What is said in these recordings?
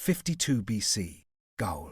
52 BC. Gaul.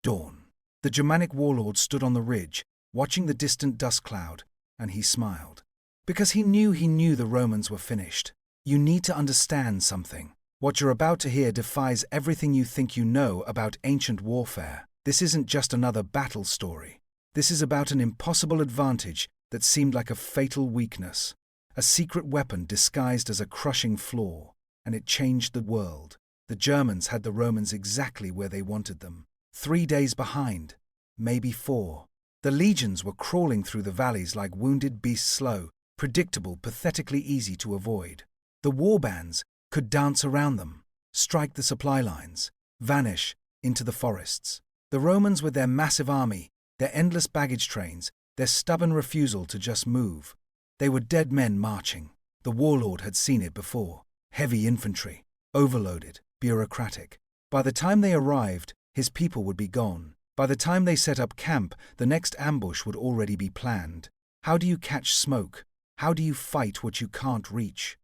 Dawn. The Germanic warlord stood on the ridge, watching the distant dust cloud, and he smiled. Because he knew the Romans were finished. You need to understand something. What you're about to hear defies everything you think you know about ancient warfare. This isn't just another battle story. This is about an impossible advantage that seemed like a fatal weakness. A secret weapon disguised as a crushing flaw, and it changed the world. The Germans had the Romans exactly where they wanted them. 3 days behind, maybe 4. The legions were crawling through the valleys like wounded beasts, slow, predictable, pathetically easy to avoid. The warbands could dance around them, strike the supply lines, vanish into the forests. The Romans, with their massive army, their endless baggage trains, their stubborn refusal to just move. They were dead men marching. The warlord had seen it before. Heavy infantry, overloaded, bureaucratic. By the time they arrived, his people would be gone. By the time they set up camp, the next ambush would already be planned. How do you catch smoke? How do you fight what you can't reach?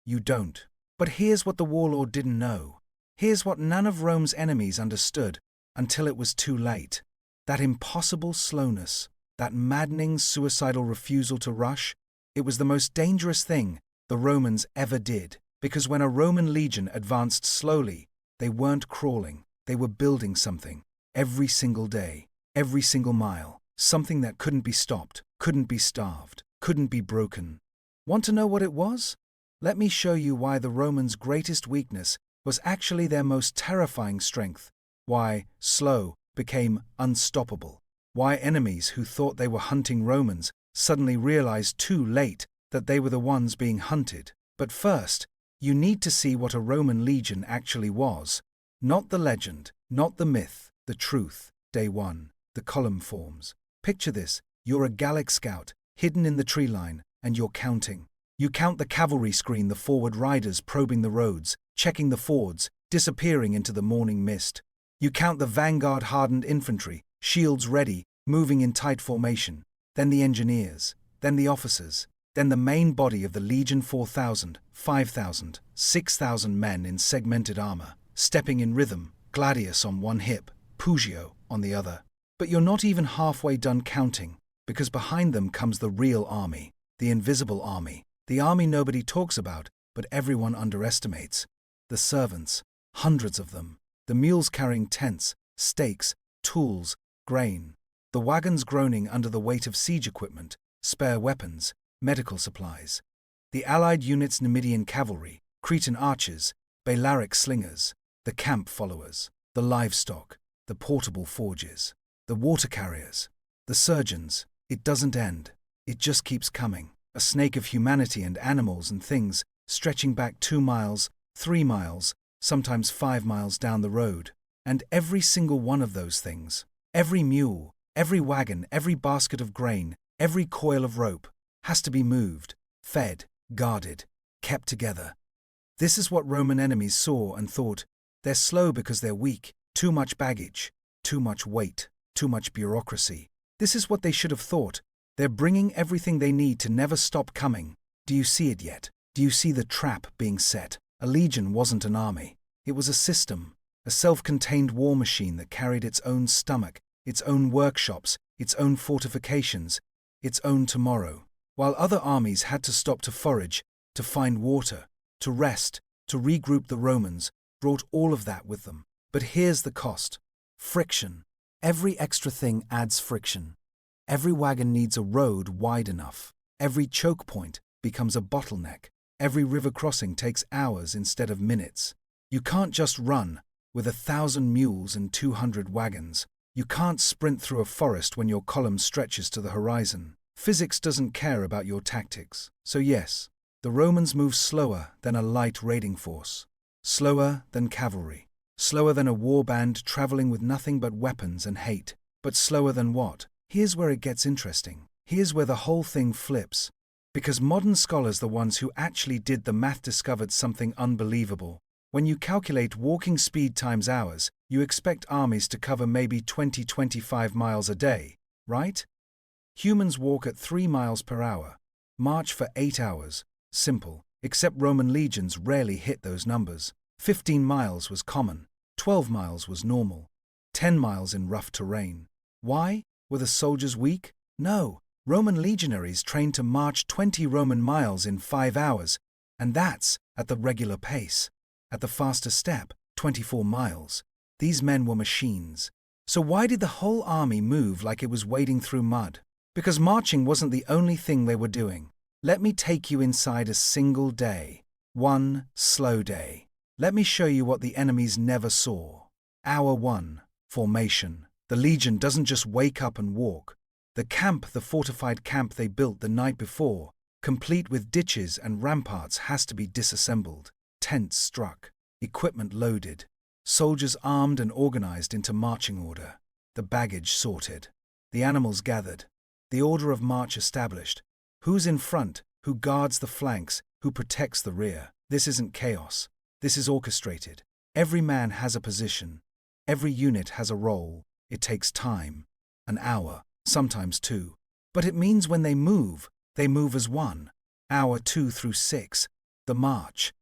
You don't. But here's what the warlord didn't know. Here's what none of Rome's enemies understood until it was too late. That impossible slowness, that maddening, suicidal refusal to rush, it was the most dangerous thing the Romans ever did. Because when a Roman legion advanced slowly, they weren't crawling, they were building something. Every single day, every single mile, something that couldn't be stopped, couldn't be starved, couldn't be broken. Want to know what it was? Let me show you why the Romans' greatest weakness was actually their most terrifying strength. Why slow became unstoppable. Why enemies who thought they were hunting Romans suddenly realized too late that they were the ones being hunted. But first, you need to see what a Roman legion actually was. Not the legend, not the myth, the truth. Day 1. The column forms. Picture this. You're a Gallic scout, hidden in the tree line, and you're counting. You count the cavalry screen, the forward riders probing the roads, checking the fords, disappearing into the morning mist. You count the vanguard hardened infantry, shields ready, moving in tight formation. Then the engineers, then the officers, then the main body of the legion, 4,000, 5,000, 6,000 men in segmented armor, stepping in rhythm, gladius on one hip, Pugio on the other. But you're not even halfway done counting, because behind them comes the real army, the invisible army, the army nobody talks about, but everyone underestimates. The servants, hundreds of them, the mules carrying tents, stakes, tools, grain, the wagons groaning under the weight of siege equipment, spare weapons, medical supplies, the allied units, Numidian cavalry, Cretan archers, Balearic slingers, the camp followers, the livestock, the portable forges, the water carriers, the surgeons. It doesn't end. It just keeps coming. A snake of humanity and animals and things, stretching back 2 miles, 3 miles, sometimes 5 miles down the road. And every single one of those things, every mule, every wagon, every basket of grain, every coil of rope, has to be moved, fed, guarded, kept together. This is what Roman enemies saw and thought. They're slow because they're weak, too much baggage, too much weight, too much bureaucracy. This is what they should have thought. They're bringing everything they need to never stop coming. Do you see it yet? Do you see the trap being set? A legion wasn't an army. It was a system, a self-contained war machine that carried its own stomach, its own workshops, its own fortifications, its own tomorrow. While other armies had to stop to forage, to find water, to rest, to regroup, the Romans brought all of that with them. But here's the cost. Friction. Every extra thing adds friction. Every wagon needs a road wide enough. Every choke point becomes a bottleneck. Every river crossing takes hours instead of minutes. You can't just run with 1,000 mules and 200 wagons. You can't sprint through a forest when your column stretches to the horizon. Physics doesn't care about your tactics. So yes, the Romans moved slower than a light raiding force. Slower than cavalry. Slower than a warband traveling with nothing but weapons and hate. But slower than what? Here's where it gets interesting. Here's where the whole thing flips. Because modern scholars, the ones who actually did the math, discovered something unbelievable. When you calculate walking speed times hours, you expect armies to cover maybe 20-25 miles a day, right? Humans walk at 3 miles per hour, march for 8 hours. Simple. Except Roman legions rarely hit those numbers. 15 miles was common. 12 miles was normal. 10 miles in rough terrain. Why? Were the soldiers weak? No. Roman legionaries trained to march 20 Roman miles in 5 hours, and that's at the regular pace. At the faster step, 24 miles. These men were machines. So why did the whole army move like it was wading through mud? Because marching wasn't the only thing they were doing. Let me take you inside a single day. One slow day. Let me show you what the enemies never saw. Hour 1. Formation. The legion doesn't just wake up and walk. The fortified camp they built the night before, complete with ditches and ramparts, has to be disassembled. Tents struck. Equipment loaded. Soldiers armed and organized into marching order. The baggage sorted. The animals gathered. The order of march established. Who's in front? Who guards the flanks? Who protects the rear? This isn't chaos. This is orchestrated. Every man has a position. Every unit has a role. It takes time. An hour, sometimes 2. But it means when they move as one. Hour 2 through 6. The march.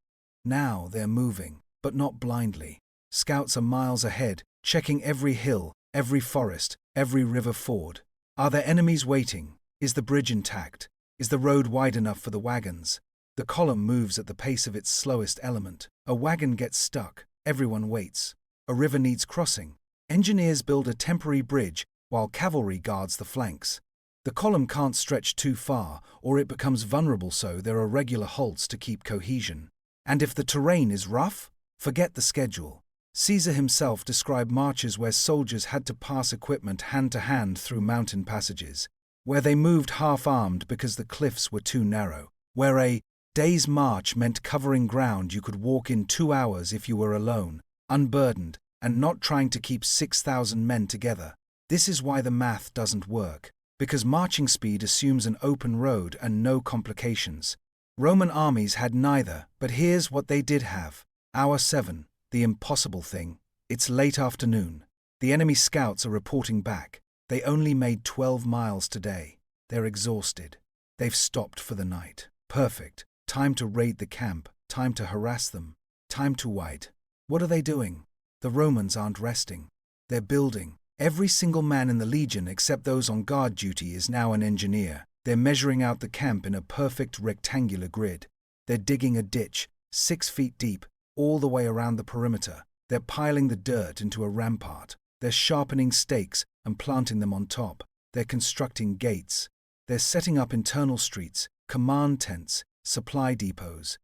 Now they're moving, but not blindly. Scouts are miles ahead, checking every hill, every forest, every river ford. Are there enemies waiting? Is the bridge intact? Is the road wide enough for the wagons? The column moves at the pace of its slowest element. A wagon gets stuck. Everyone waits. A river needs crossing. Engineers build a temporary bridge while cavalry guards the flanks. The column can't stretch too far, or it becomes vulnerable, so there are regular halts to keep cohesion. And if the terrain is rough, forget the schedule. Caesar himself described marches where soldiers had to pass equipment hand to hand through mountain passages, where they moved half-armed because the cliffs were too narrow, where a day's march meant covering ground you could walk in 2 hours if you were alone, unburdened, and not trying to keep 6,000 men together. This is why the math doesn't work, because marching speed assumes an open road and no complications. Roman armies had neither, but here's what they did have. Hour 7, the impossible thing. It's late afternoon. The enemy scouts are reporting back. They only made 12 miles today. They're exhausted. They've stopped for the night. Perfect. Time to raid the camp. Time to harass them. Time to wait. What are they doing? The Romans aren't resting. They're building. Every single man in the legion except those on guard duty is now an engineer. They're measuring out the camp in a perfect rectangular grid. They're digging a ditch, 6 feet deep, all the way around the perimeter. They're piling the dirt into a rampart. They're sharpening stakes and planting them on top. They're constructing gates. They're setting up internal streets, command tents, supply depots.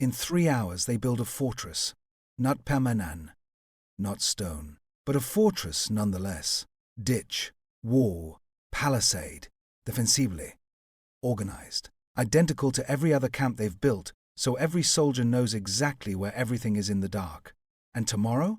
In 3 hours they build a fortress. Not permanent, not stone, but a fortress nonetheless. Ditch, wall, palisade, defensible, organized, identical to every other camp they've built, so every soldier knows exactly where everything is in the dark. And tomorrow?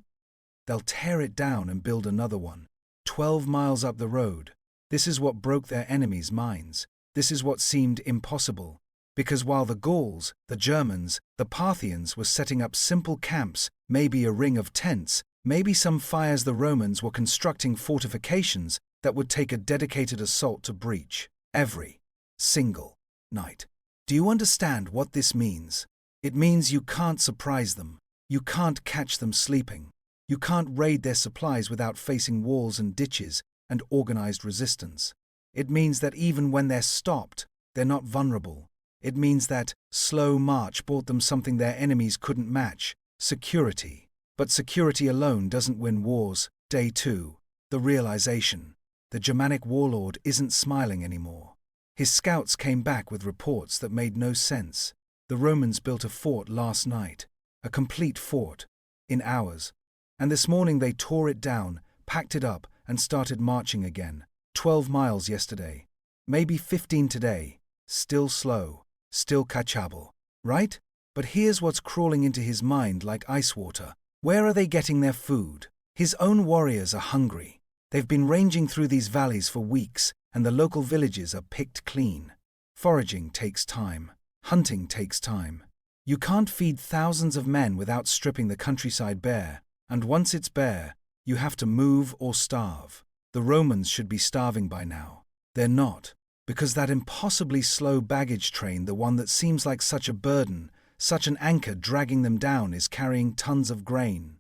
They'll tear it down and build another one, 12 miles up the road. This is what broke their enemies' minds. This is what seemed impossible. Because while the Gauls, the Germans, the Parthians were setting up simple camps, maybe a ring of tents, maybe some fires, the Romans were constructing fortifications that would take a dedicated assault to breach every single night. Do you understand what this means? It means you can't surprise them. You can't catch them sleeping. You can't raid their supplies without facing walls and ditches and organized resistance. It means that even when they're stopped, they're not vulnerable. It means that slow march brought them something their enemies couldn't match: security. But security alone doesn't win wars. Day 2. The realization. The Germanic warlord isn't smiling anymore. His scouts came back with reports that made no sense. The Romans built a fort last night, a complete fort, in hours. And this morning they tore it down, packed it up, and started marching again. 12 miles yesterday. Maybe 15 today. Still slow. Still catchable, right? But here's what's crawling into his mind like ice water. Where are they getting their food? His own warriors are hungry. They've been ranging through these valleys for weeks, and the local villages are picked clean. Foraging takes time. Hunting takes time. You can't feed thousands of men without stripping the countryside bare, and once it's bare, you have to move or starve. The Romans should be starving by now. They're not. Because that impossibly slow baggage train, the one that seems like such a burden, such an anchor dragging them down, is carrying tons of grain.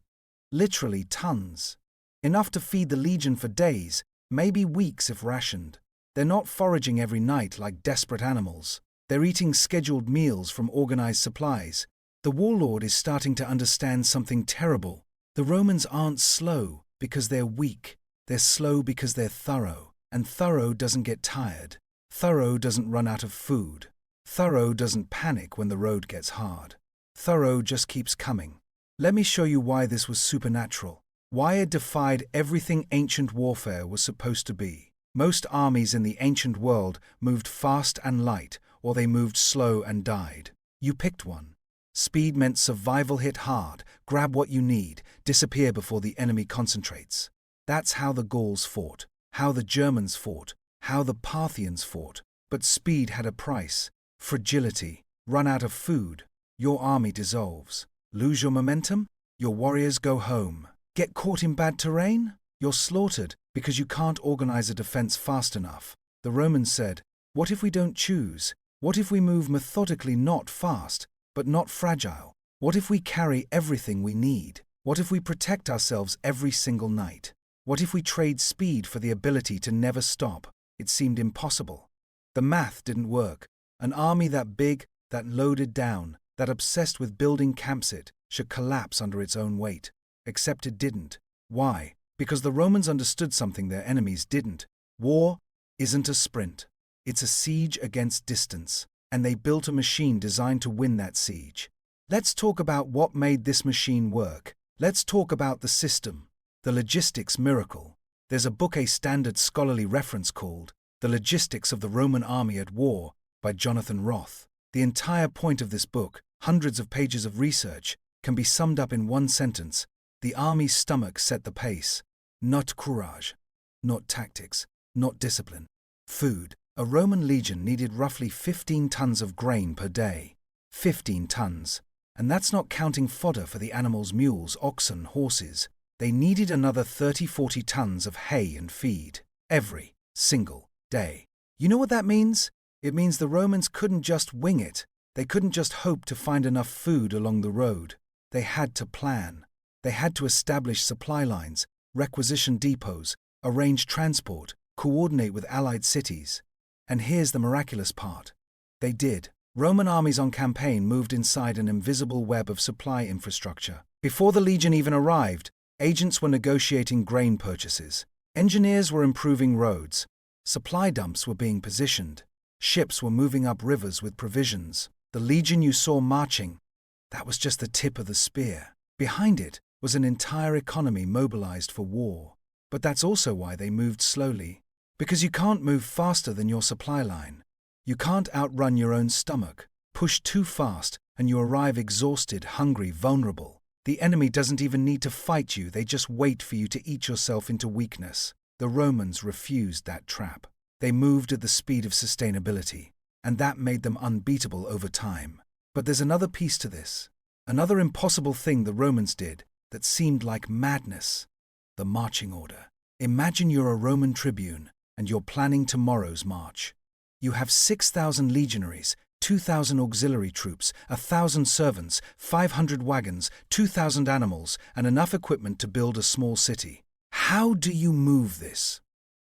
Literally tons. Enough to feed the legion for days, maybe weeks if rationed. They're not foraging every night like desperate animals. They're eating scheduled meals from organized supplies. The warlord is starting to understand something terrible. The Romans aren't slow because they're weak. They're slow because they're thorough. And thorough doesn't get tired. Thorough doesn't run out of food. Thorough doesn't panic when the road gets hard. Thorough just keeps coming. Let me show you why this was supernatural. Why it defied everything ancient warfare was supposed to be. Most armies in the ancient world moved fast and light, or they moved slow and died. You picked one. Speed meant survival, hit hard, grab what you need, disappear before the enemy concentrates. That's how the Gauls fought, how the Germans fought, how the Parthians fought. But speed had a price. Fragility. Run out of food. Your army dissolves. Lose your momentum? Your warriors go home. Get caught in bad terrain? You're slaughtered because you can't organize a defense fast enough. The Romans said, what if we don't choose? What if we move methodically, not fast, but not fragile? What if we carry everything we need? What if we protect ourselves every single night? What if we trade speed for the ability to never stop? It seemed impossible. The math didn't work. An army that big, that loaded down, that obsessed with building campsite should collapse under its own weight. Except it didn't. Why? Because the Romans understood something their enemies didn't. War isn't a sprint. It's a siege against distance. And they built a machine designed to win that siege. Let's talk about what made this machine work. Let's talk about the system. The logistics miracle. There's a book, a standard scholarly reference called The Logistics of the Roman Army at War by Jonathan Roth. The entire point of this book, hundreds of pages of research, can be summed up in one sentence. The army's stomach set the pace. Not courage, not tactics, not discipline. Food. A Roman legion needed roughly 15 tons of grain per day. 15 tons. And that's not counting fodder for the animals' mules, oxen, horses. They needed another 30-40 tons of hay and feed. Every single day. You know what that means? It means the Romans couldn't just wing it. They couldn't just hope to find enough food along the road. They had to plan. They had to establish supply lines, requisition depots, arrange transport, coordinate with allied cities. And here's the miraculous part. They did. Roman armies on campaign moved inside an invisible web of supply infrastructure. Before the legion even arrived, agents were negotiating grain purchases. Engineers were improving roads. Supply dumps were being positioned. Ships were moving up rivers with provisions. The legion you saw marching, that was just the tip of the spear. Behind it was an entire economy mobilized for war. But that's also why they moved slowly. Because you can't move faster than your supply line. You can't outrun your own stomach. Push too fast and you arrive exhausted, hungry, vulnerable. The enemy doesn't even need to fight you, they just wait for you to eat yourself into weakness. The Romans refused that trap. They moved at the speed of sustainability, and that made them unbeatable over time. But there's another piece to this. Another impossible thing the Romans did that seemed like madness. The marching order. Imagine you're a Roman tribune, and you're planning tomorrow's march. You have 6,000 legionaries, 2,000 auxiliary troops, 1,000 servants, 500 wagons, 2,000 animals, and enough equipment to build a small city. How do you move this?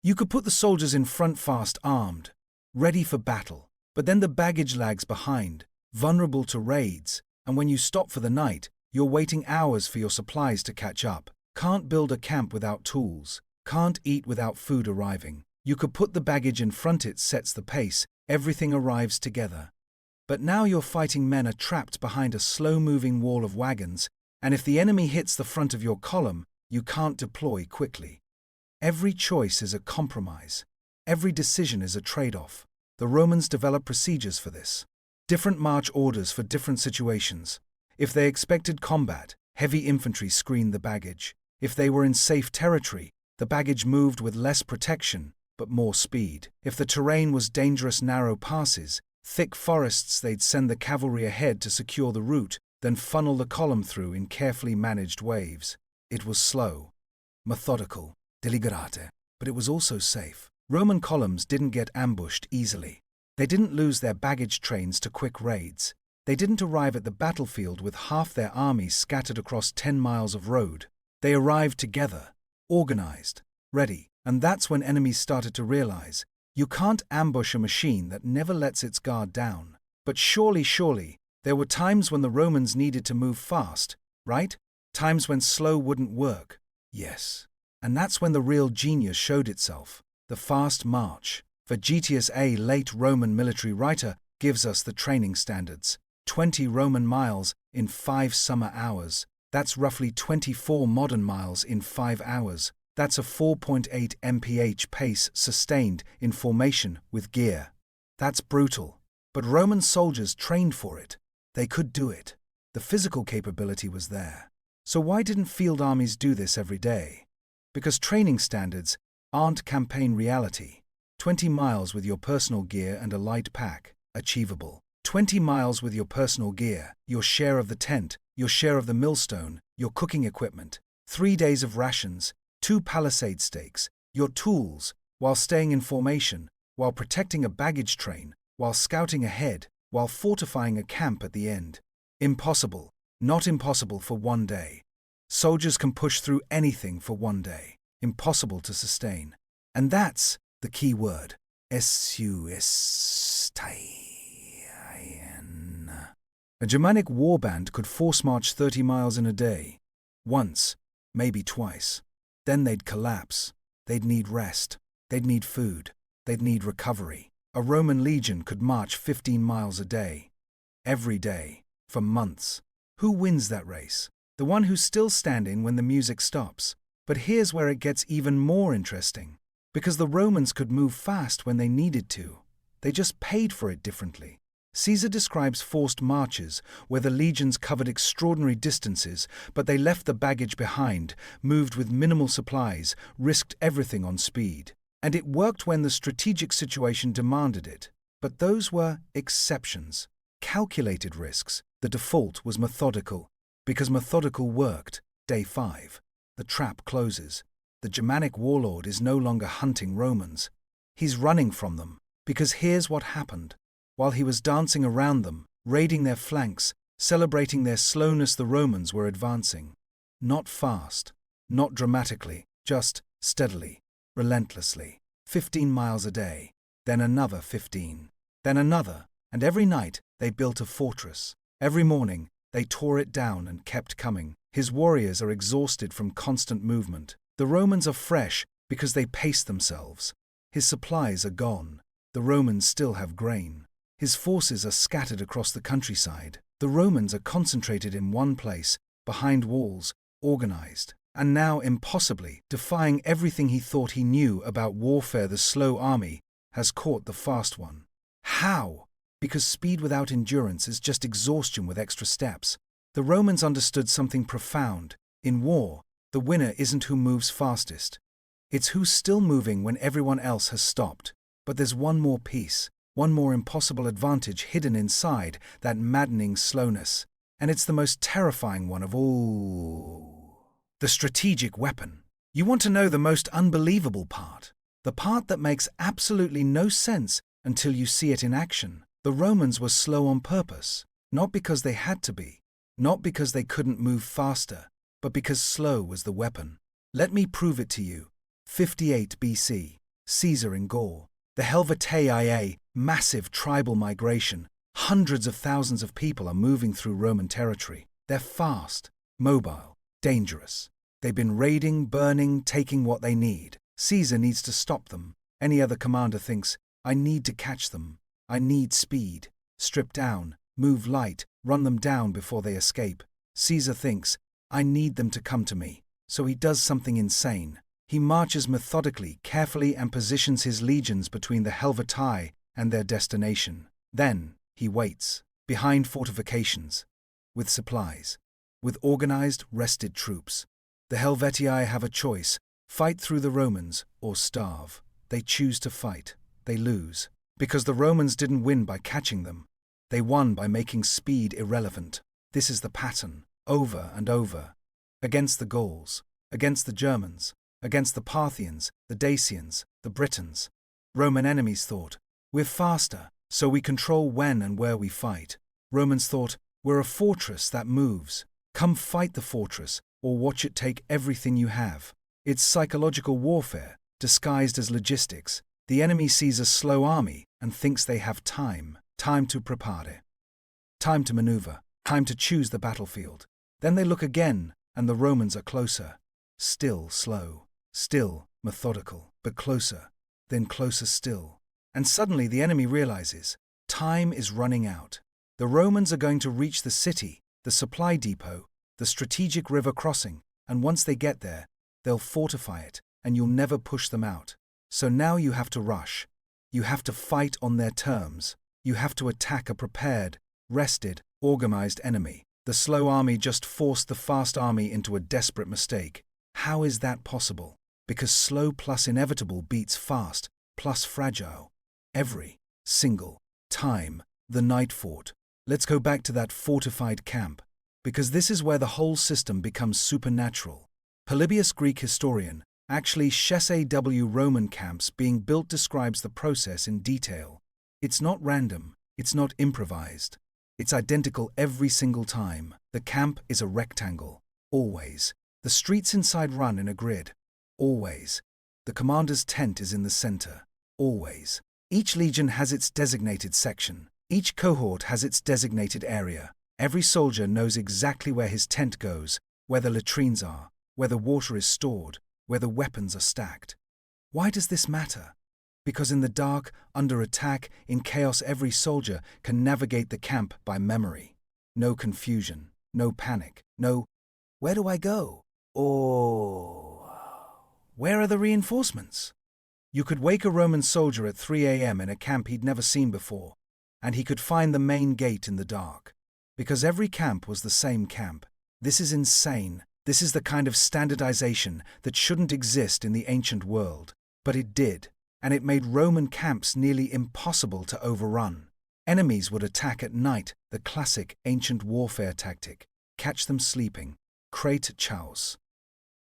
You could put the soldiers in front fast armed, ready for battle, but then the baggage lags behind, vulnerable to raids, and when you stop for the night, you're waiting hours for your supplies to catch up. Can't build a camp without tools, can't eat without food arriving. You could put the baggage in front, it sets the pace, everything arrives together. But now you're fighting men are trapped behind a slow-moving wall of wagons, and if the enemy hits the front of your column, you can't deploy quickly. Every choice is a compromise. Every decision is a trade-off. The Romans developed procedures for this. Different march orders for different situations. If they expected combat, heavy infantry screened the baggage. If they were in safe territory, the baggage moved with less protection, but more speed. If the terrain was dangerous, narrow passes, thick forests, they'd send the cavalry ahead to secure the route, then funnel the column through in carefully managed waves. It was slow, methodical, deliberate, but it was also safe. Roman columns didn't get ambushed easily. They didn't lose their baggage trains to quick raids. They didn't arrive at the battlefield with half their armies scattered across 10 miles of road. They arrived together, organized, ready, and that's when enemies started to realize, you can't ambush a machine that never lets its guard down. But surely, there were times when the Romans needed to move fast, right? Times when slow wouldn't work. Yes. And that's when the real genius showed itself, the fast march. Vegetius, a late Roman military writer, gives us the training standards. 20 Roman miles in 5 summer hours. That's roughly 24 modern miles in 5 hours. That's a 4.8 mph pace sustained in formation with gear. That's brutal. But Roman soldiers trained for it. They could do it. The physical capability was there. So why didn't field armies do this every day? Because training standards aren't campaign reality. 20 miles with your personal gear and a light pack, achievable. 20 miles with your personal gear, your share of the tent, your share of the millstone, your cooking equipment, 3 days of rations, 2 palisade stakes, your tools, while staying in formation, while protecting a baggage train, while scouting ahead, while fortifying a camp at the end. Impossible, not impossible for one day. Soldiers can push through anything for one day. Impossible to sustain. And that's the key word. Sustain. A Germanic warband could force march 30 miles in a day. Once, maybe twice. Then they'd collapse. They'd need rest. They'd need food. They'd need recovery. A Roman legion could march 15 miles a day. Every day. For months. Who wins that race? The one who's still standing when the music stops. But here's where it gets even more interesting. Because the Romans could move fast when they needed to. They just paid for it differently. Caesar describes forced marches, where the legions covered extraordinary distances, but they left the baggage behind, moved with minimal supplies, risked everything on speed. And it worked when the strategic situation demanded it. But those were exceptions. Calculated risks. The default was methodical. Because methodical worked. Day 5. The trap closes. The Germanic warlord is no longer hunting Romans. He's running from them. Because here's what happened. While he was dancing around them, raiding their flanks, celebrating their slowness, the Romans were advancing. Not fast, not dramatically, just steadily, relentlessly. 15 miles a day, then another 15, then another, and every night they built a fortress. Every morning they tore it down and kept coming. His warriors are exhausted from constant movement. The Romans are fresh because they pace themselves. His supplies are gone. The Romans still have grain. His forces are scattered across the countryside. The Romans are concentrated in one place, behind walls, organized, and now impossibly, defying everything he thought he knew about warfare. The slow army has caught the fast one. How? Because speed without endurance is just exhaustion with extra steps. The Romans understood something profound. In war, the winner isn't who moves fastest. It's who's still moving when everyone else has stopped. But there's one more piece. One more impossible advantage hidden inside that maddening slowness, and it's the most terrifying one of all. The strategic weapon. You want to know the most unbelievable part? The part that makes absolutely no sense until you see it in action. The Romans were slow on purpose, not because they had to be, not because they couldn't move faster, but because slow was the weapon. Let me prove it to you. 58 BC, Caesar in Gaul. The Helvetii, massive tribal migration. Hundreds of thousands of people are moving through Roman territory. They're fast, mobile, dangerous. They've been raiding, burning, taking what they need. Caesar needs to stop them. Any other commander thinks, I need to catch them. I need speed. Strip down, move light, run them down before they escape. Caesar thinks, I need them to come to me. So he does something insane. He marches methodically, carefully, and positions his legions between the Helvetii and their destination. Then he waits, behind fortifications, with supplies, with organized, rested troops. The Helvetii have a choice: fight through the Romans or starve. They choose to fight. They lose. Because the Romans didn't win by catching them. They won by making speed irrelevant. This is the pattern, over and over. Against the Gauls, against the Germans, against the Parthians, the Dacians, the Britons. Roman enemies thought, we're faster, so we control when and where we fight. Romans thought, we're a fortress that moves. Come fight the fortress, or watch it take everything you have. It's psychological warfare, disguised as logistics. The enemy sees a slow army and thinks they have time to prepare, time to maneuver, time to choose the battlefield. Then they look again, and the Romans are closer. Still slow, still methodical, but closer, then closer still. And suddenly the enemy realizes, time is running out. The Romans are going to reach the city, the supply depot, the strategic river crossing, and once they get there, they'll fortify it, and you'll never push them out. So now you have to rush. You have to fight on their terms. You have to attack a prepared, rested, organized enemy. The slow army just forced the fast army into a desperate mistake. How is that possible? Because slow plus inevitable beats fast plus fragile. Every single time the knight fought. Let's go back to that fortified camp, because this is where the whole system becomes supernatural. Polybius, Greek historian, actually Shaw Roman camps being built describes the process in detail. It's not random, it's not improvised. It's identical every single time. The camp is a rectangle, always. The streets inside run in a grid, always. The commander's tent is in the center, always. Each legion has its designated section. Each cohort has its designated area. Every soldier knows exactly where his tent goes, where the latrines are, where the water is stored, where the weapons are stacked. Why does this matter? Because in the dark, under attack, in chaos, every soldier can navigate the camp by memory. No confusion, no panic, no, where do I go? Or, where are the reinforcements? You could wake a Roman soldier at 3 a.m. in a camp he'd never seen before, and he could find the main gate in the dark. Because every camp was the same camp. This is insane. This is the kind of standardization that shouldn't exist in the ancient world. But it did, and it made Roman camps nearly impossible to overrun. Enemies would attack at night, the classic ancient warfare tactic. Catch them sleeping, create chaos,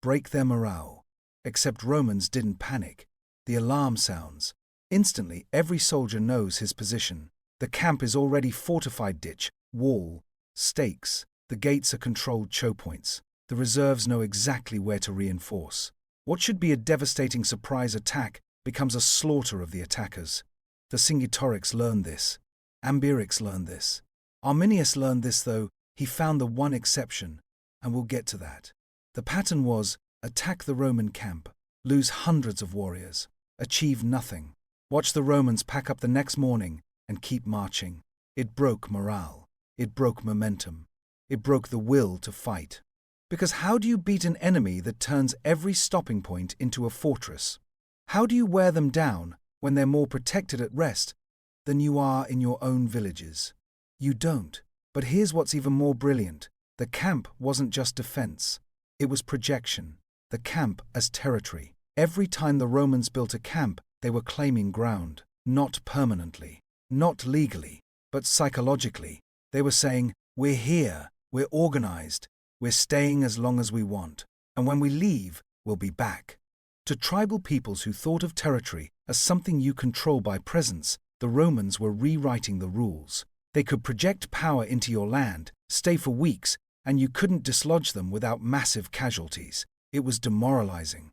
break their morale. Except Romans didn't panic. The alarm sounds. Instantly, every soldier knows his position. The camp is already fortified, ditch, wall, stakes. The gates are controlled choke points. The reserves know exactly where to reinforce. What should be a devastating surprise attack becomes a slaughter of the attackers. The Vercingetorix learned this. Ambiorix learned this. Arminius learned this, though he found the one exception, and we'll get to that. The pattern was attack the Roman camp, lose hundreds of warriors, achieve nothing. Watch the Romans pack up the next morning and keep marching. It broke morale. It broke momentum. It broke the will to fight. Because how do you beat an enemy that turns every stopping point into a fortress? How do you wear them down when they're more protected at rest than you are in your own villages? You don't. But here's what's even more brilliant. The camp wasn't just defense. It was projection. The camp as territory. Every time the Romans built a camp, they were claiming ground. Not permanently. Not legally. But psychologically. They were saying, we're here. We're organized. We're staying as long as we want. And when we leave, we'll be back. To tribal peoples who thought of territory as something you control by presence, the Romans were rewriting the rules. They could project power into your land, stay for weeks, and you couldn't dislodge them without massive casualties. It was demoralizing,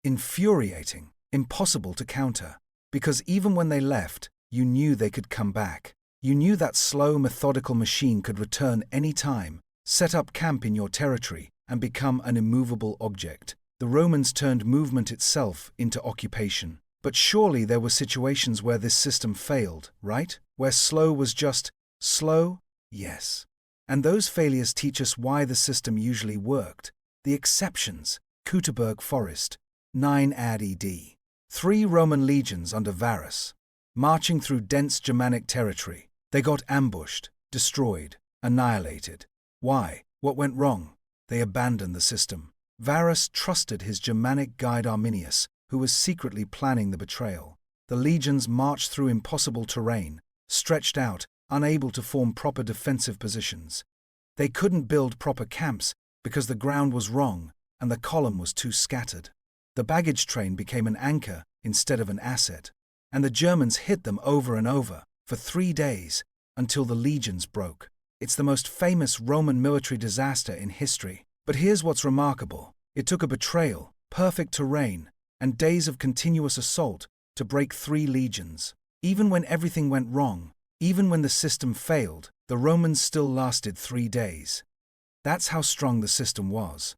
infuriating, impossible to counter. Because even when they left, you knew they could come back. You knew that slow, methodical machine could return any time, set up camp in your territory, and become an immovable object. The Romans turned movement itself into occupation. But surely there were situations where this system failed, right? Where slow was just slow? Yes. And those failures teach us why the system usually worked. The exceptions. Keuterberg Forest, 9 AD. 3 Roman legions under Varus, marching through dense Germanic territory. They got ambushed, destroyed, annihilated. Why? What went wrong? They abandoned the system. Varus trusted his Germanic guide Arminius, who was secretly planning the betrayal. The legions marched through impossible terrain, stretched out, unable to form proper defensive positions. They couldn't build proper camps because the ground was wrong and the column was too scattered. The baggage train became an anchor instead of an asset, and the Germans hit them over and over for 3 days until the legions broke. It's the most famous Roman military disaster in history. But here's what's remarkable. It took a betrayal, perfect terrain, and days of continuous assault to break 3 legions. Even when everything went wrong, even when the system failed, the Romans still lasted 3 days. That's how strong the system was.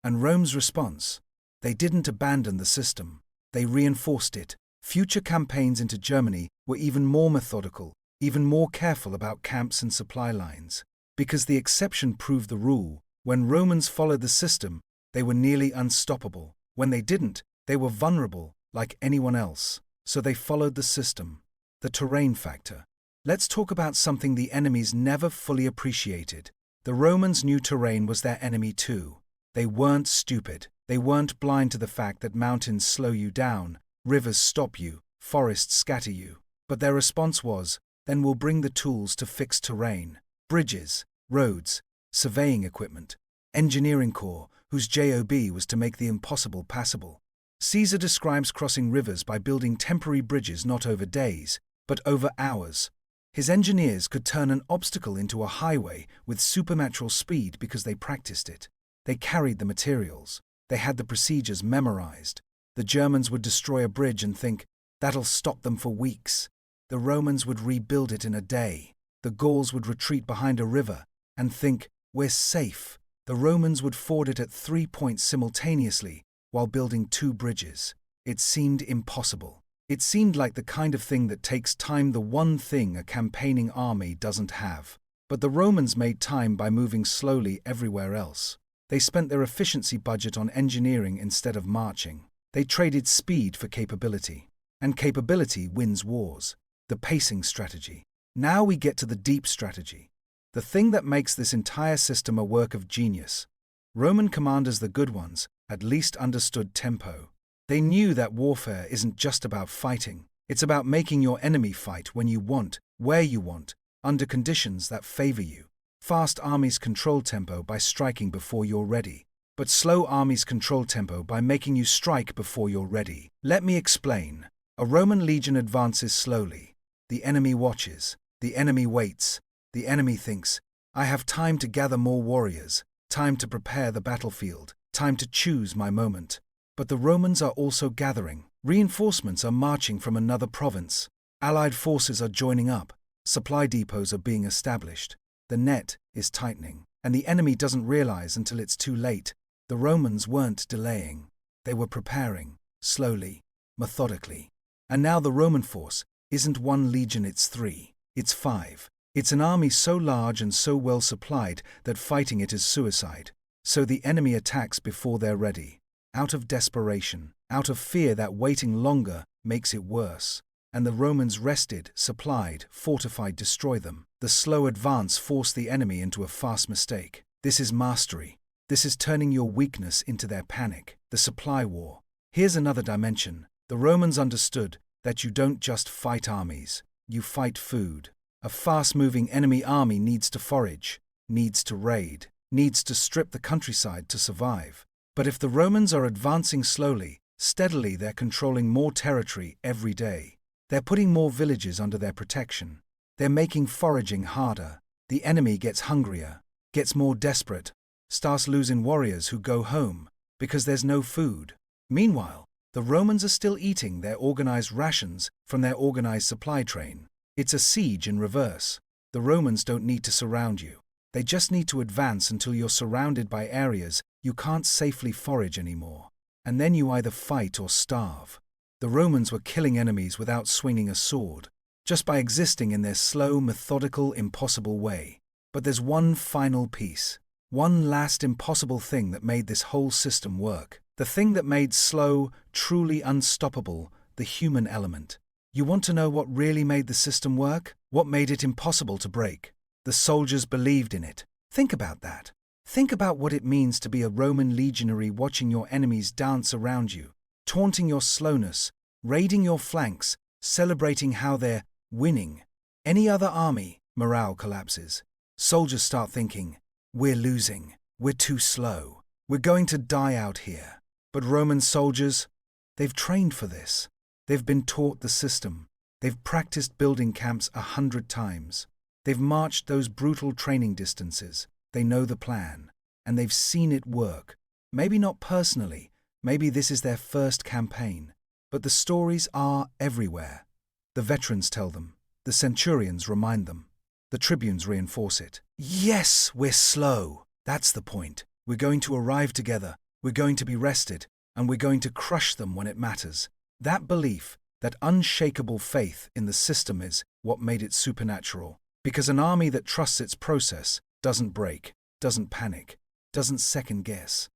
And Rome's response? They didn't abandon the system. They reinforced it. Future campaigns into Germany were even more methodical, even more careful about camps and supply lines. Because the exception proved the rule. When Romans followed the system, they were nearly unstoppable. When they didn't, they were vulnerable, like anyone else. So they followed the system. The terrain factor. Let's talk about something the enemies never fully appreciated. The Romans knew terrain was their enemy too. They weren't stupid. They weren't blind to the fact that mountains slow you down, rivers stop you, forests scatter you. But their response was, then we'll bring the tools to fix terrain. Bridges, roads, surveying equipment, engineering corps, whose job was to make the impossible passable. Caesar describes crossing rivers by building temporary bridges not over days, but over hours. His engineers could turn an obstacle into a highway with supernatural speed because they practiced it. They carried the materials. They had the procedures memorized. The Germans would destroy a bridge and think, that'll stop them for weeks. The Romans would rebuild it in a day. The Gauls would retreat behind a river and think, we're safe. The Romans would ford it at 3 points simultaneously while building 2 bridges. It seemed impossible. It seemed like the kind of thing that takes time, the one thing a campaigning army doesn't have. But the Romans made time by moving slowly everywhere else. They spent their efficiency budget on engineering instead of marching. They traded speed for capability. And capability wins wars. The pacing strategy. Now we get to the deep strategy. The thing that makes this entire system a work of genius. Roman commanders, the good ones, at least understood tempo. They knew that warfare isn't just about fighting. It's about making your enemy fight when you want, where you want, under conditions that favor you. Fast armies control tempo by striking before you're ready. But slow armies control tempo by making you strike before you're ready. Let me explain. A Roman legion advances slowly. The enemy watches. The enemy waits. The enemy thinks, I have time to gather more warriors, time to prepare the battlefield, time to choose my moment. But the Romans are also gathering. Reinforcements are marching from another province. Allied forces are joining up. Supply depots are being established. The net is tightening, and the enemy doesn't realize until it's too late. The Romans weren't delaying. They were preparing, slowly, methodically. And now the Roman force isn't 1 legion, it's 3, it's 5. It's an army so large and so well supplied that fighting it is suicide. So the enemy attacks before they're ready. Out of desperation, out of fear that waiting longer makes it worse. And the Romans rested, supplied, fortified, destroy them. The slow advance forced the enemy into a fast mistake. This is mastery. This is turning your weakness into their panic. The supply war. Here's another dimension. The Romans understood that you don't just fight armies, you fight food. A fast-moving enemy army needs to forage, needs to raid, needs to strip the countryside to survive. But if the Romans are advancing slowly, steadily, they're controlling more territory every day. They're putting more villages under their protection. They're making foraging harder. The enemy gets hungrier, gets more desperate, starts losing warriors who go home because there's no food. Meanwhile, the Romans are still eating their organized rations from their organized supply train. It's a siege in reverse. The Romans don't need to surround you. They just need to advance until you're surrounded by areas you can't safely forage anymore. And then you either fight or starve. The Romans were killing enemies without swinging a sword, just by existing in their slow, methodical, impossible way. But there's one final piece. One last impossible thing that made this whole system work. The thing that made slow, truly unstoppable, the human element. You want to know what really made the system work? What made it impossible to break? The soldiers believed in it. Think about that. Think about what it means to be a Roman legionary watching your enemies dance around you, taunting your slowness, raiding your flanks, celebrating how they're winning. Any other army, morale collapses. Soldiers start thinking, we're losing, we're too slow, we're going to die out here. But Roman soldiers, they've trained for this. They've been taught the system. They've practiced building camps 100 times. They've marched those brutal training distances. They know the plan. and they've seen it work. Maybe not personally, maybe this is their first campaign, but the stories are everywhere. The veterans tell them, the centurions remind them, the tribunes reinforce it. Yes, we're slow. That's the point. We're going to arrive together, we're going to be rested, and we're going to crush them when it matters. That belief, that unshakable faith in the system is what made it supernatural. Because an army that trusts its process doesn't break, doesn't panic, doesn't second guess.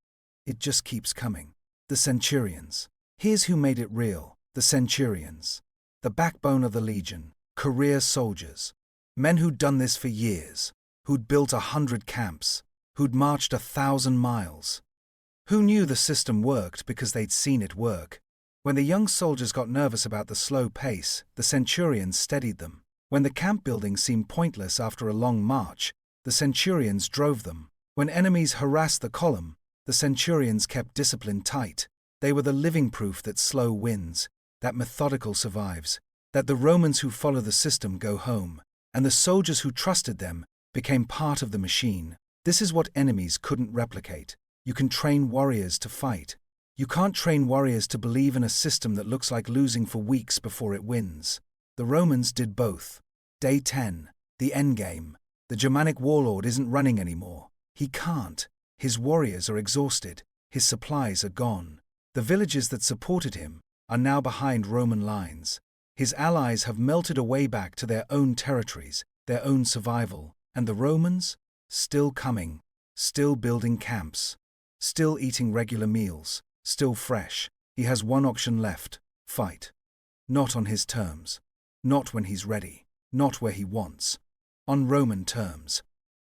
It just keeps coming. The centurions. Here's who made it real. The centurions. The backbone of the legion. Career soldiers. Men who'd done this for years. Who'd built 100 camps. Who'd marched 1,000 miles. Who knew the system worked because they'd seen it work. When the young soldiers got nervous about the slow pace, the centurions steadied them. When the camp building seemed pointless after a long march, the centurions drove them. When enemies harassed the column, the centurions kept discipline tight. They were the living proof that slow wins, that methodical survives, that the Romans who follow the system go home, and the soldiers who trusted them became part of the machine. This is what enemies couldn't replicate. You can train warriors to fight. You can't train warriors to believe in a system that looks like losing for weeks before it wins. The Romans did both. Day 10, the endgame. The Germanic warlord isn't running anymore. He can't. His warriors are exhausted. His supplies are gone. The villages that supported him are now behind Roman lines. His allies have melted away back to their own territories, their own survival. And the Romans? Still coming. Still building camps. Still eating regular meals. Still fresh. He has one option left. Fight. Not on his terms. Not when he's ready. Not where he wants. On Roman terms.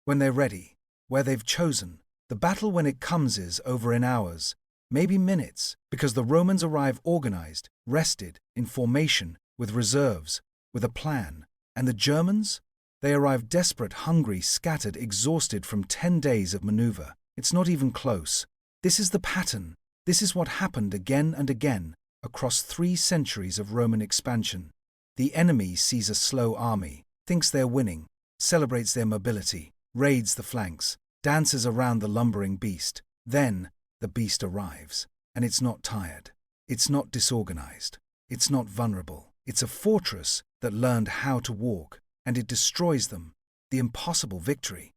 When they're ready. Where they've chosen. The battle when it comes is over in hours. Maybe minutes. Because the Romans arrive organized, rested, in formation, with reserves, with a plan. And the Germans? They arrive desperate, hungry, scattered, exhausted from 10 days of maneuver. It's not even close. This is the pattern. This is what happened again and again across 3 centuries of Roman expansion. The enemy sees a slow army, thinks they're winning, celebrates their mobility, raids the flanks, dances around the lumbering beast. Then, the beast arrives. And it's not tired. It's not disorganized. It's not vulnerable. It's a fortress that learned how to walk, and it destroys them. The impossible victory.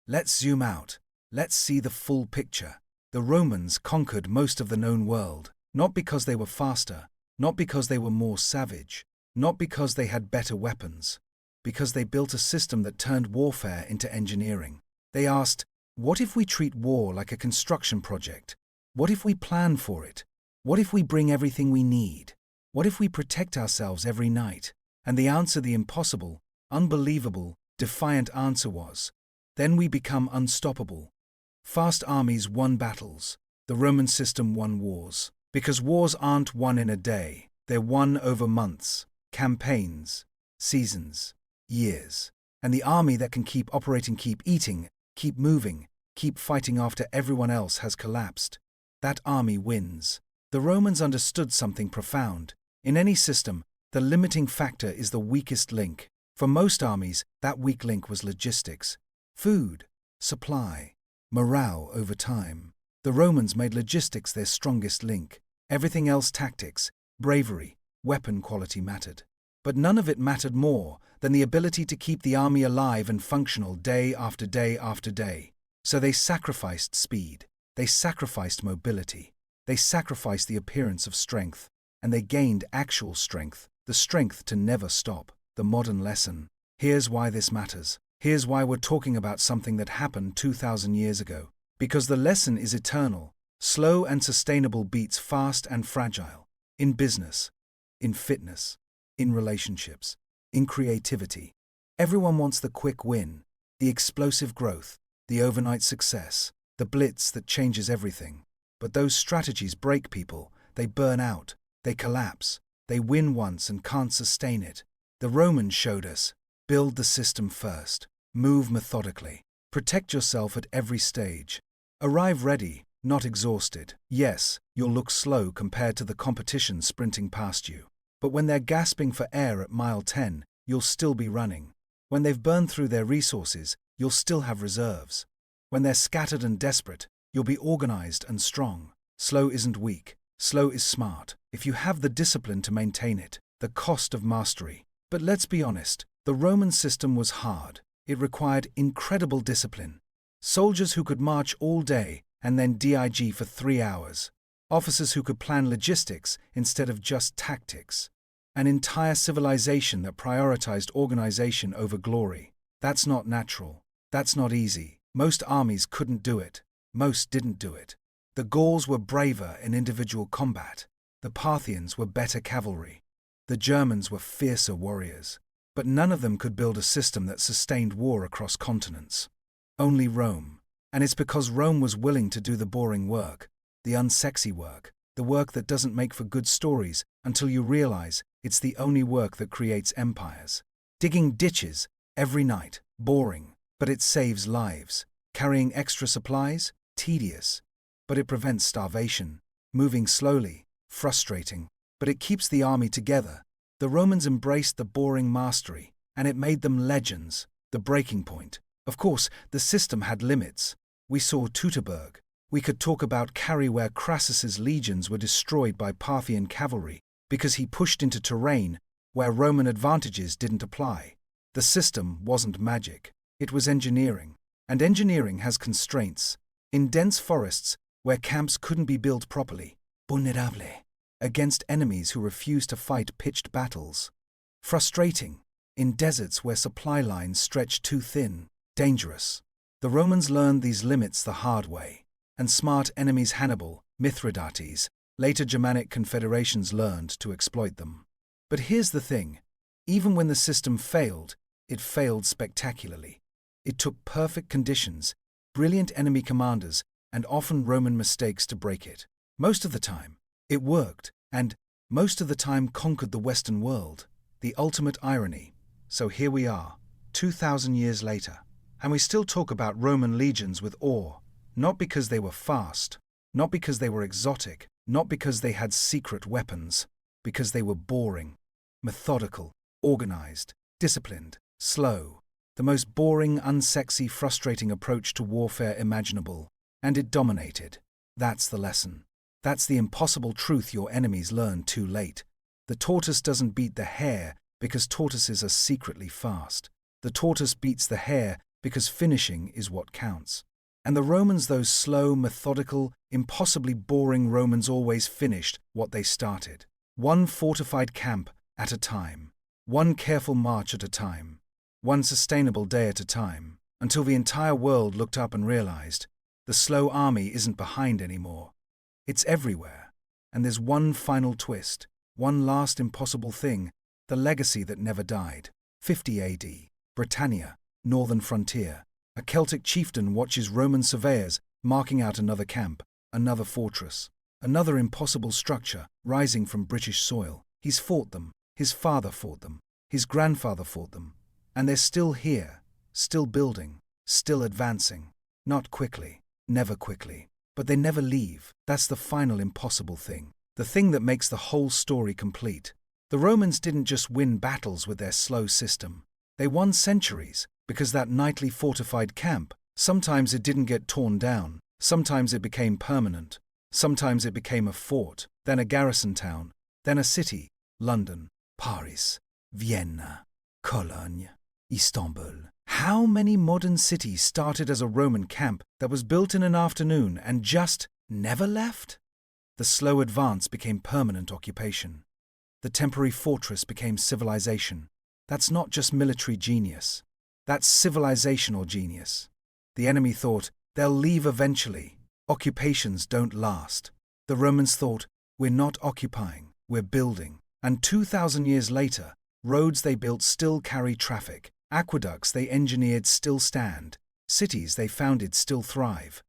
Let's zoom out. Let's see the full picture. The Romans conquered most of the known world, not because they were faster, not because they were more savage, not because they had better weapons, because they built a system that turned warfare into engineering. They asked, what if we treat war like a construction project? What if we plan for it? What if we bring everything we need? What if we protect ourselves every night? And the answer, the impossible, unbelievable, defiant answer was, then we become unstoppable. Fast armies won battles. The Roman system won wars. Because wars aren't won in a day. They're won over months, campaigns, seasons, years. And the army that can keep operating, keep eating, keep moving, keep fighting after everyone else has collapsed, that army wins. The Romans understood something profound. In any system, the limiting factor is the weakest link. For most armies, that weak link was logistics. Food, supply, morale over time. The Romans made logistics their strongest link. Everything else, tactics, bravery, weapon quality mattered. But none of it mattered more than the ability to keep the army alive and functional day after day after day. So they sacrificed speed. They sacrificed mobility. They sacrificed the appearance of strength. And they gained actual strength, the strength to never stop. The modern lesson. Here's why this matters. Here's why we're talking about something that happened 2,000 years ago. Because the lesson is eternal. Slow and sustainable beats fast and fragile. In business, in fitness, in relationships, in creativity. Everyone wants the quick win, the explosive growth, the overnight success, the blitz that changes everything. But those strategies break people. They burn out. They collapse. They win once and can't sustain it. The Romans showed us. Build the system first. Move methodically. Protect yourself at every stage. Arrive ready, not exhausted. Yes, you'll look slow compared to the competition sprinting past you. But when they're gasping for air at mile 10, you'll still be running. When they've burned through their resources, you'll still have reserves. When they're scattered and desperate, you'll be organized and strong. Slow isn't weak. Slow is smart. If you have the discipline to maintain it, the cost of mastery. But let's be honest, the Roman system was hard. It required incredible discipline. Soldiers who could march all day and then dig for 3 hours. Officers who could plan logistics instead of just tactics. An entire civilization that prioritized organization over glory. That's not natural. That's not easy. Most armies couldn't do it. Most didn't do it. The Gauls were braver in individual combat. The Parthians were better cavalry. The Germans were fiercer warriors. But none of them could build a system that sustained war across continents. Only Rome. And it's because Rome was willing to do the boring work, the unsexy work, the work that doesn't make for good stories until you realize it's the only work that creates empires. Digging ditches every night, boring, but it saves lives. Carrying extra supplies, tedious, but it prevents starvation. Moving slowly, frustrating, but it keeps the army together. The Romans embraced the boring mastery, and it made them legends, the breaking point. Of course, the system had limits. We saw Teutoburg. We could talk about Carrhae, where Crassus's legions were destroyed by Parthian cavalry because he pushed into terrain where Roman advantages didn't apply. The system wasn't magic. It was engineering. And engineering has constraints. In dense forests, where camps couldn't be built properly, vulnerable, against enemies who refused to fight pitched battles. Frustrating. In deserts where supply lines stretched too thin, dangerous. The Romans learned these limits the hard way. And smart enemies Hannibal, Mithridates, later Germanic confederations learned to exploit them. But here's the thing. Even when the system failed, it failed spectacularly. It took perfect conditions, brilliant enemy commanders, and often Roman mistakes to break it. Most of the time, it worked, and most of the time conquered the Western world. The ultimate irony. So here we are, 2,000 years later, and we still talk about Roman legions with awe, not because they were fast, not because they were exotic, not because they had secret weapons, because they were boring, methodical, organized, disciplined, slow. The most boring, unsexy, frustrating approach to warfare imaginable. And it dominated. That's the lesson. That's the impossible truth your enemies learn too late. The tortoise doesn't beat the hare because tortoises are secretly fast. The tortoise beats the hare because finishing is what counts. And the Romans, those slow, methodical, impossibly boring Romans, always finished what they started. One fortified camp at a time. One careful march at a time. One sustainable day at a time. Until the entire world looked up and realized the slow army isn't behind anymore. It's everywhere. And there's one final twist, one last impossible thing, the legacy that never died. 50 AD, Britannia, northern frontier. A Celtic chieftain watches Roman surveyors marking out another camp, another fortress, another impossible structure rising from British soil. He's fought them, his father fought them, his grandfather fought them, and they're still here, still building, still advancing. Not quickly, never quickly, but they never leave. That's the final impossible thing, the thing that makes the whole story complete. The Romans didn't just win battles with their slow system. They won centuries, because that nightly fortified camp, sometimes it didn't get torn down, sometimes it became permanent, sometimes it became a fort, then a garrison town, then a city, London, Paris, Vienna, Cologne, Istanbul. How many modern cities started as a Roman camp that was built in an afternoon and just never left? The slow advance became permanent occupation. The temporary fortress became civilization. That's not just military genius. That's civilizational genius. The enemy thought, they'll leave eventually. Occupations don't last. The Romans thought, we're not occupying, we're building. And 2,000 years later, roads they built still carry traffic. Aqueducts they engineered still stand. Cities they founded still thrive.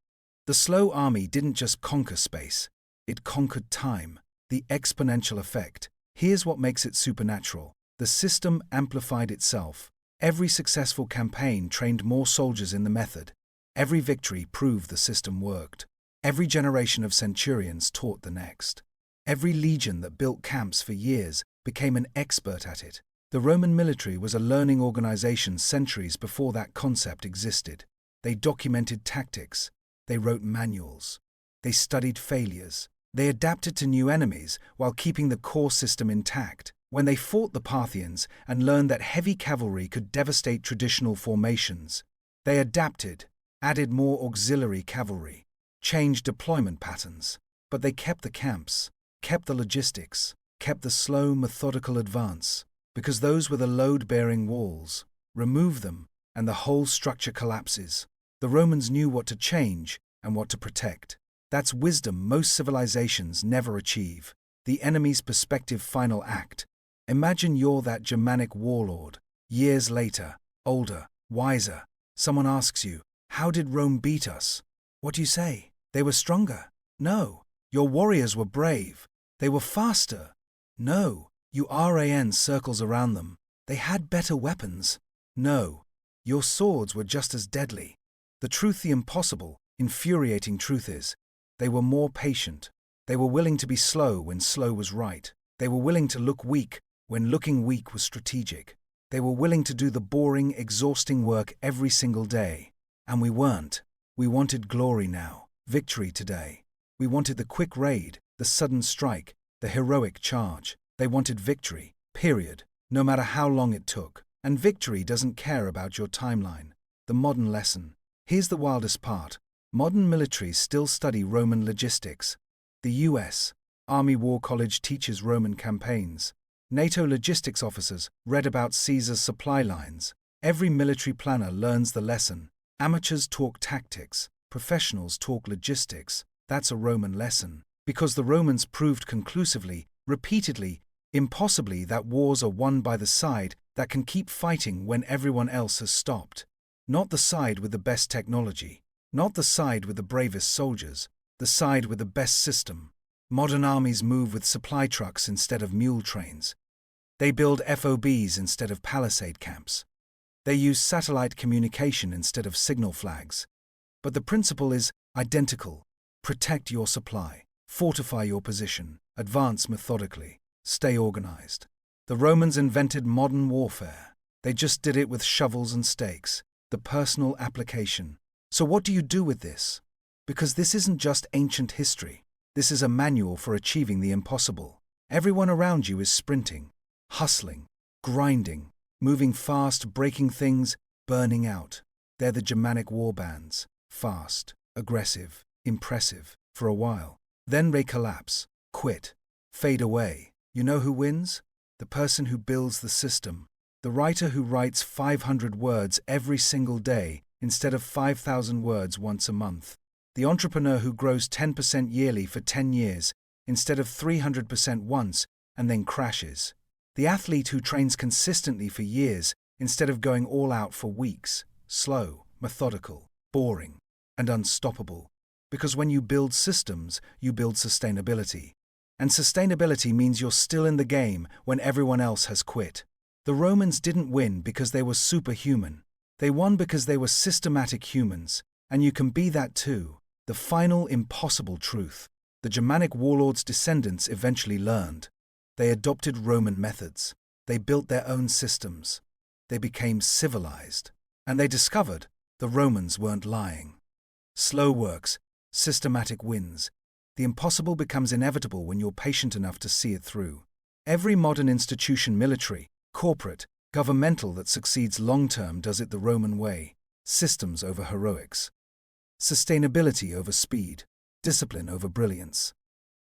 The slow army didn't just conquer space. It conquered time. The exponential effect. Here's what makes it supernatural. The system amplified itself. Every successful campaign trained more soldiers in the method. Every victory proved the system worked. Every generation of centurions taught the next. Every legion that built camps for years became an expert at it. The Roman military was a learning organization centuries before that concept existed. They documented tactics. They wrote manuals. They studied failures. They adapted to new enemies while keeping the core system intact. When they fought the Parthians and learned that heavy cavalry could devastate traditional formations, they adapted, added more auxiliary cavalry, changed deployment patterns. But they kept the camps, kept the logistics, kept the slow, methodical advance, because those were the load-bearing walls. Remove them, and the whole structure collapses. The Romans knew what to change and what to protect. That's wisdom most civilizations never achieve. The enemy's perspective final act. Imagine you're that Germanic warlord. Years later, older, wiser, someone asks you, how did Rome beat us? What do you say? They were stronger? No. Your warriors were brave. They were faster? No. You ran circles around them. They had better weapons? No. Your swords were just as deadly. The truth, the impossible, infuriating truth is, they were more patient. They were willing to be slow when slow was right. They were willing to look weak when looking weak was strategic. They were willing to do the boring, exhausting work every single day. And we weren't. We wanted glory now, victory today. We wanted the quick raid, the sudden strike, the heroic charge. They wanted victory, period, no matter how long it took. And victory doesn't care about your timeline. The modern lesson. Here's the wildest part. Modern militaries still study Roman logistics. The US Army War College teaches Roman campaigns. NATO logistics officers read about Caesar's supply lines. Every military planner learns the lesson. Amateurs talk tactics, professionals talk logistics. That's a Roman lesson. Because the Romans proved conclusively, repeatedly, impossibly that wars are won by the side that can keep fighting when everyone else has stopped. Not the side with the best technology. Not the side with the bravest soldiers. The side with the best system. Modern armies move with supply trucks instead of mule trains. They build FOBs instead of palisade camps. They use satellite communication instead of signal flags. But the principle is identical. Protect your supply. Fortify your position. Advance methodically. Stay organized. The Romans invented modern warfare. They just did it with shovels and stakes. The personal application. So what do you do with this? Because this isn't just ancient history. This is a manual for achieving the impossible. Everyone around you is sprinting, hustling, grinding, moving fast, breaking things, burning out. They're the Germanic war bands. Fast, aggressive, impressive, for a while. Then they collapse, quit, fade away. You know who wins? The person who builds the system. The writer who writes 500 words every single day instead of 5,000 words once a month. The entrepreneur who grows 10% yearly for 10 years instead of 300% once and then crashes. The athlete who trains consistently for years instead of going all out for weeks. Slow, methodical, boring, and unstoppable. Because when you build systems, you build sustainability. And sustainability means you're still in the game when everyone else has quit. The Romans didn't win because they were superhuman. They won because they were systematic humans, and you can be that too. The final impossible truth. The Germanic warlords' descendants eventually learned. They adopted Roman methods. They built their own systems. They became civilized. And they discovered the Romans weren't lying. Slow works, systematic wins. The impossible becomes inevitable when you're patient enough to see it through. Every modern institution, military, corporate, governmental that succeeds long-term does it the Roman way. Systems over heroics. Sustainability over speed. Discipline over brilliance.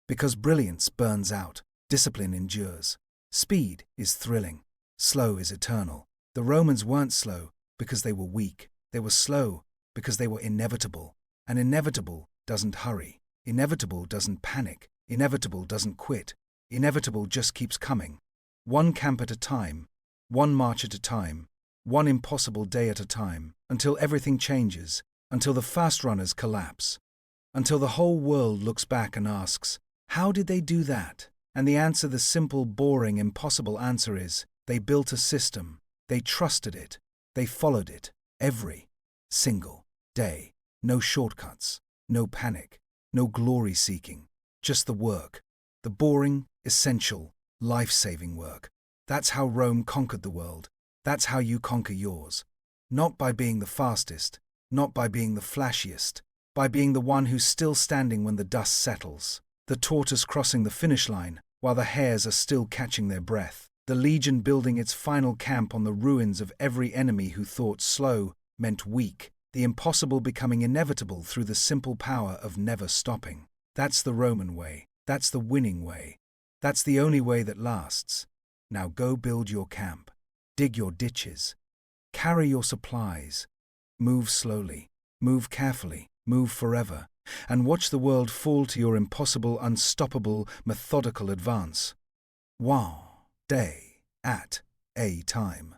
Because brilliance burns out, discipline endures. Speed is thrilling. Slow is eternal. The Romans weren't slow because they were weak. They were slow because they were inevitable. And inevitable doesn't hurry. Inevitable doesn't panic. Inevitable doesn't quit. Inevitable just keeps coming. One camp at a time. One march at a time. One impossible day at a time. Until everything changes. Until the fast runners collapse. Until the whole world looks back and asks, how did they do that? And the answer, the simple, boring, impossible answer is, they built a system. They trusted it. They followed it. Every single day. No shortcuts. No panic. No glory seeking. Just the work. The boring, essential, life-saving work. That's how Rome conquered the world. That's how you conquer yours. Not by being the fastest. not by being the flashiest, by being the one who's still standing when the dust settles. The tortoise crossing the finish line, while the hares are still catching their breath. The legion building its final camp on the ruins of every enemy who thought slow meant weak, the impossible becoming inevitable through the simple power of never stopping. That's the Roman way. That's the winning way. That's the only way that lasts. Now go build your camp. Dig your ditches. Carry your supplies. Move slowly. Move carefully. Move forever. And watch the world fall to your impossible, unstoppable, methodical advance. One day at a time.